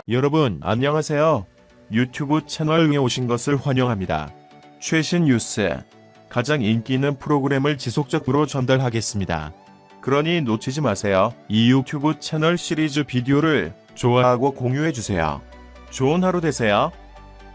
여러분 안녕하세요. 유튜브 채널에 오신 것을 환영합니다. 최신 뉴스, 가장 인기 있는 프로그램을 지속적으로 전달하겠습니다. 그러니 놓치지 마세요. 이 유튜브 채널 시리즈 비디오를 좋아하고 공유해주세요. 좋은 하루 되세요.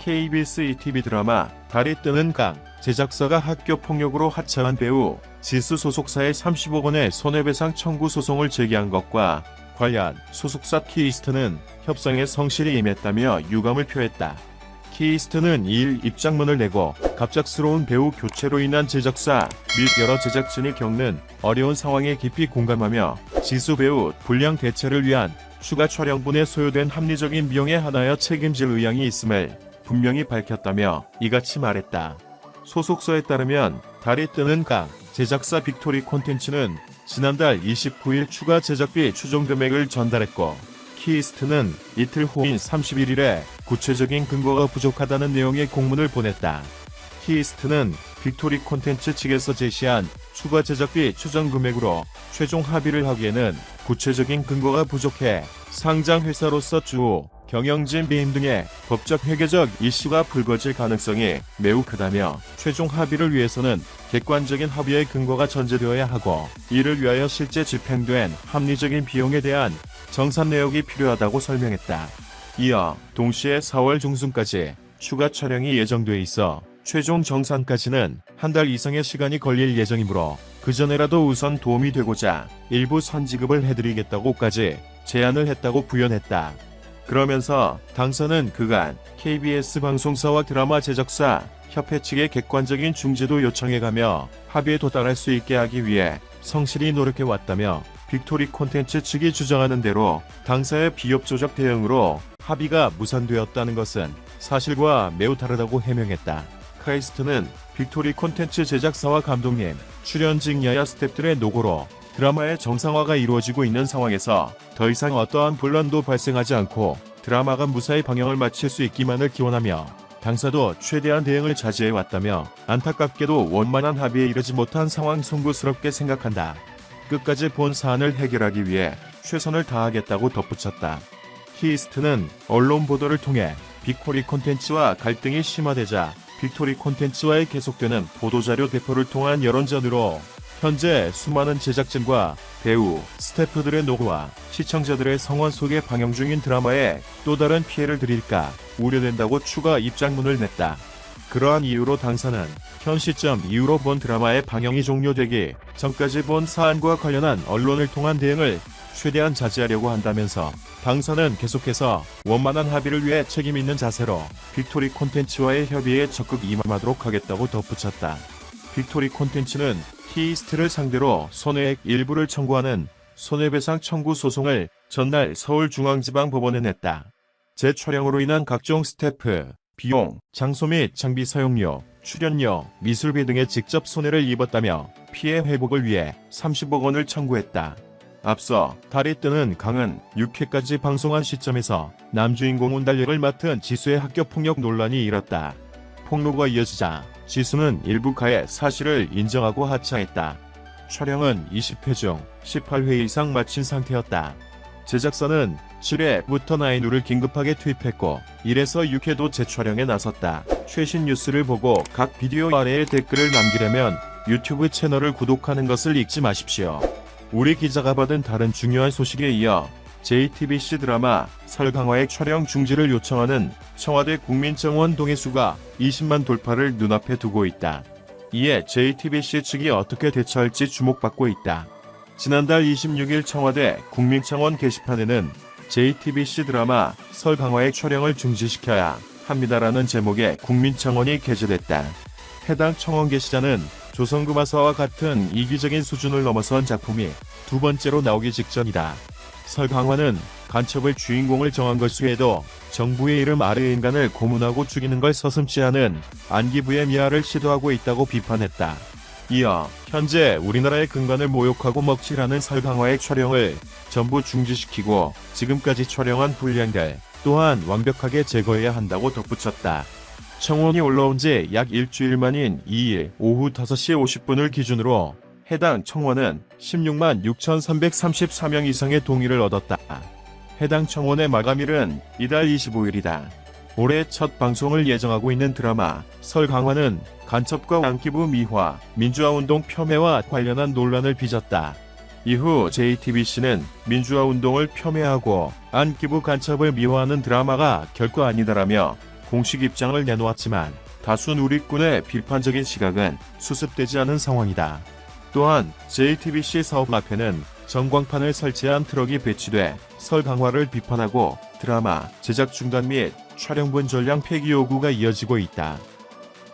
KBS ETV 드라마 달이 뜨는 강, 제작사가 학교 폭력으로 하차한 배우 지수 소속사의 30억 원의 손해배상 청구 소송을 제기한 것과 관련 소속사 키이스트는 협상에 성실히 임했다며 유감을 표했다. 키이스트는 2일 입장문을 내고 갑작스러운 배우 교체로 인한 제작사 및 여러 제작진이 겪는 어려운 상황에 깊이 공감하며 지수 배우 불량 대체를 위한 추가 촬영분에 소요된 합리적인 비용에 하나여 책임질 의향이 있음을 분명히 밝혔다며 이같이 말했다. 소속사에 따르면 달이 뜨는 강, 제작사 빅토리 콘텐츠는 지난달 29일 추가 제작비 추정 금액을 전달했고, 키이스트는 이틀 후인 31일에 구체적인 근거가 부족하다는 내용의 공문을 보냈다. 키이스트는 빅토리 콘텐츠 측에서 제시한 추가 제작비 추정 금액으로 최종 합의를 하기에는 구체적인 근거가 부족해 상장 회사로서 추후 경영진 배임 등의 법적 회계적 이슈가 불거질 가능성이 매우 크다며 최종 합의를 위해서는 객관적인 합의의 근거가 전제되어야 하고 이를 위하여 실제 집행된 합리적인 비용에 대한 정산 내역이 필요하다고 설명했다. 이어 동시에 4월 중순까지 추가 촬영이 예정돼 있어 최종 정산까지는 한 달 이상의 시간이 걸릴 예정이므로 그전에라도 우선 도움이 되고자 일부 선지급을 해드리겠다고까지 제안을 했다고 부연했다. 그러면서 당사는 그간 KBS 방송사와 드라마 제작사 협회 측의 객관적인 중재도 요청해가며 합의에 도달할 수 있게 하기 위해 성실히 노력해왔다며 빅토리 콘텐츠 측이 주장하는 대로 당사의 비협조적 대응으로 합의가 무산되었다는 것은 사실과 매우 다르다고 해명했다. 카이스트는 빅토리 콘텐츠 제작사와 감독님, 출연진 여야 스태프들의 노고로 드라마의 정상화가 이루어지고 있는 상황에서 더 이상 어떠한 분란도 발생하지 않고 드라마가 무사히 방영을 마칠 수 있기만을 기원하며 당사도 최대한 대응을 자제해왔다며 안타깝게도 원만한 합의에 이르지 못한 상황 송구스럽게 생각한다. 끝까지 본 사안을 해결하기 위해 최선을 다하겠다고 덧붙였다. 키이스트는 언론 보도를 통해 빅토리 콘텐츠와 갈등이 심화되자 빅토리 콘텐츠와의 계속되는 보도자료 대표를 통한 여론전으로 현재 수많은 제작진과 배우, 스태프들의 노고와 시청자들의 성원 속에 방영 중인 드라마에 또 다른 피해를 드릴까 우려된다고 추가 입장문을 냈다. 그러한 이유로 당사는 현 시점 이후로 본 드라마의 방영이 종료되기 전까지 본 사안과 관련한 언론을 통한 대응을 최대한 자제하려고 한다면서 당사는 계속해서 원만한 합의를 위해 책임있는 자세로 빅토리 콘텐츠와의 협의에 적극 임하도록 하겠다고 덧붙였다. 빅토리 콘텐츠는 키이스트를 상대로 손해액 일부를 청구하는 손해배상 청구 소송을 전날 서울중앙지방법원에 냈다. 재촬영으로 인한 각종 스태프, 비용, 장소 및 장비 사용료, 출연료, 미술비 등의 직접 손해를 입었다며 피해 회복을 위해 30억 원을 청구했다. 앞서 달이 뜨는 강은 6회까지 방송한 시점에서 남주인공 온달역을 맡은 지수의 학교폭력 논란이 일었다. 폭로가 이어지자 지수는 일부 가해 사실을 인정하고 하차했다. 촬영은 20회 중 18회 이상 마친 상태였다. 제작사는 7회부터 9를 긴급하게 투입했고 1에서 6회도 재촬영에 나섰다. 최신 뉴스를 보고 각 비디오 아래에 댓글을 남기려면 유튜브 채널을 구독하는 것을 잊지 마십시오. 우리 기자가 받은 다른 중요한 소식에 이어 JTBC 드라마 설강화의 촬영 중지를 요청하는 청와대 국민청원 동의수가 20만 돌파를 눈앞에 두고 있다. 이에 JTBC 측이 어떻게 대처할지 주목받고 있다. 지난달 26일 청와대 국민청원 게시판에는 JTBC 드라마 설강화의 촬영을 중지시켜야 합니다라는 제목의 국민청원이 게재됐다. 해당 청원 게시자는 조선금화사와 같은 이기적인 수준을 넘어선 작품이 두 번째로 나오기 직전이다. 설강화는 간첩을 주인공을 정한 것수에도 정부의 이름 아래 인간을 고문하고 죽이는 걸 서슴지 않은 안기부의 미화를 시도하고 있다고 비판했다. 이어 현재 우리나라의 근간을 모욕하고 먹칠하는 설강화의 촬영을 전부 중지시키고 지금까지 촬영한 분량들 또한 완벽하게 제거해야 한다고 덧붙였다. 청원이 올라온 지 약 일주일 만인 2일 오후 5시 50분을 기준으로 해당 청원은 16만 6,334명 이상의 동의를 얻었다. 해당 청원의 마감일은 이달 25일이다. 올해 첫 방송을 예정하고 있는 드라마 설강화는 간첩과 안기부 미화, 민주화운동 폄훼와 관련한 논란을 빚었다. 이후 JTBC는 민주화운동을 폄훼하고 안기부 간첩을 미화하는 드라마가 결코 아니다라며 공식 입장을 내놓았지만 다수 누리꾼의 비판적인 시각은 수습되지 않은 상황이다. 또한 JTBC 사업 앞에는 전광판을 설치한 트럭이 배치돼 설강화를 비판하고 드라마 제작 중단 및 촬영분 전량 폐기 요구가 이어지고 있다.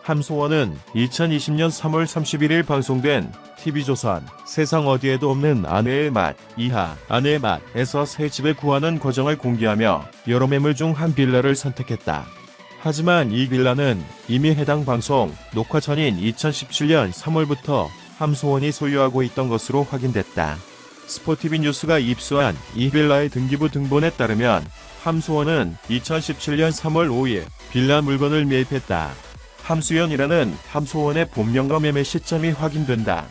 함소원은 2020년 3월 31일 방송된 TV조선 세상 어디에도 없는 아내의 맛 이하 아내의 맛에서 새 집을 구하는 과정을 공개하며 여러 매물 중 한 빌라를 선택했다. 하지만 이 빌라는 이미 해당 방송 녹화 전인 2017년 3월부터 함소원이 소유하고 있던 것으로 확인됐다. 스포티비 뉴스가 입수한 이 빌라의 등기부 등본에 따르면 함소원은 2017년 3월 5일 빌라 물건을 매입했다. 함수연이라는 함소원의 본명과 매매 시점이 확인된다.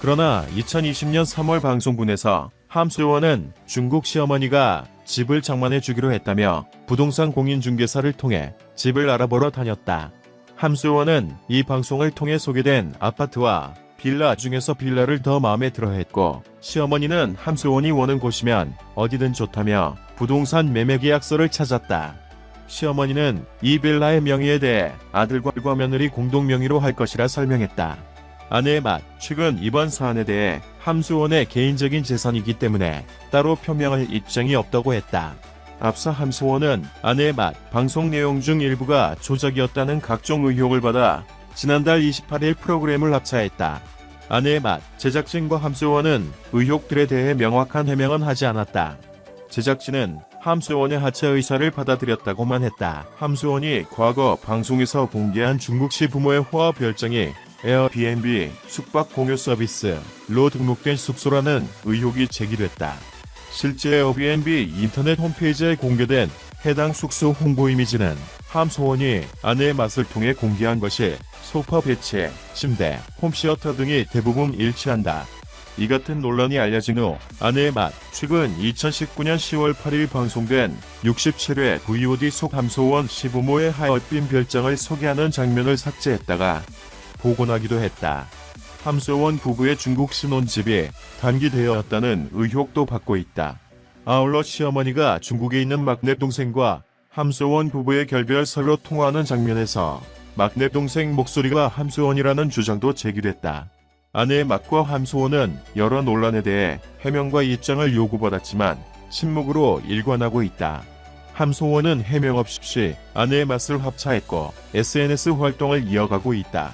그러나 2020년 3월 방송분에서 함소원은 중국 시어머니가 집을 장만해 주기로 했다며 부동산 공인중개사를 통해 집을 알아보러 다녔다. 함소원은 이 방송을 통해 소개된 아파트와 빌라 중에서 빌라를 더 마음에 들어 했고 시어머니는 함소원이 원하는 곳이면 어디든 좋다며 부동산 매매 계약서를 찾았다. 시어머니는 이 빌라의 명의에 대해 아들과 며느리 공동 명의로 할 것이라 설명했다. 아내의 맛, 최근 이번 사안에 대해 함소원의 개인적인 재산이기 때문에 따로 표명할 입장이 없다고 했다. 앞서 함소원은 아내의 맛 방송 내용 중 일부가 조작이었다는 각종 의혹을 받아 지난달 28일 프로그램을 합차했다. 아내의 맛 제작진과 함소원은 의혹들에 대해 명확한 해명은 하지 않았다. 제작진은 함소원의 하차 의사를 받아들였다고만 했다. 함소원이 과거 방송에서 공개한 중국시 부모의 호화 별장이 에어비앤비 숙박 공유 서비스로 등록된 숙소라는 의혹이 제기됐다. 실제 에어비앤비 인터넷 홈페이지에 공개된 해당 숙소 홍보 이미지는 함소원이 아내의 맛을 통해 공개한 것이 소파 배치, 침대, 홈시어터 등이 대부분 일치한다. 이 같은 논란이 알려진 후 아내의 맛 최근 2019년 10월 8일 방송된 67회 VOD 속 함소원 시부모의 하얼빈 별장을 소개하는 장면을 삭제했다가 복원하기도 했다. 함소원 부부의 중국 신혼집이 단기되었다는 의혹도 받고 있다. 아울러 시어머니가 중국에 있는 막내 동생과 함소원 부부의 결별설로 통화하는 장면에서 막내 동생 목소리가 함소원이라는 주장도 제기됐다. 아내의 맛과 함소원은 여러 논란에 대해 해명과 입장을 요구받았지만 침묵으로 일관하고 있다. 함소원은 해명 없이 아내의 맛을 합차했고 SNS 활동을 이어가고 있다.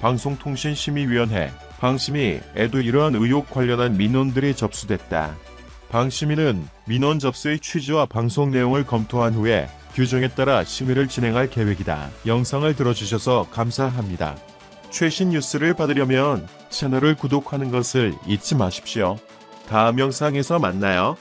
방송통신심의위원회 방심위에도 이러한 의혹 관련한 민원들이 접수됐다. 방심위는 민원 접수의 취지와 방송 내용을 검토한 후에 규정에 따라 심의를 진행할 계획이다. 영상을 들어주셔서 감사합니다. 최신 뉴스를 받으려면 채널을 구독하는 것을 잊지 마십시오. 다음 영상에서 만나요.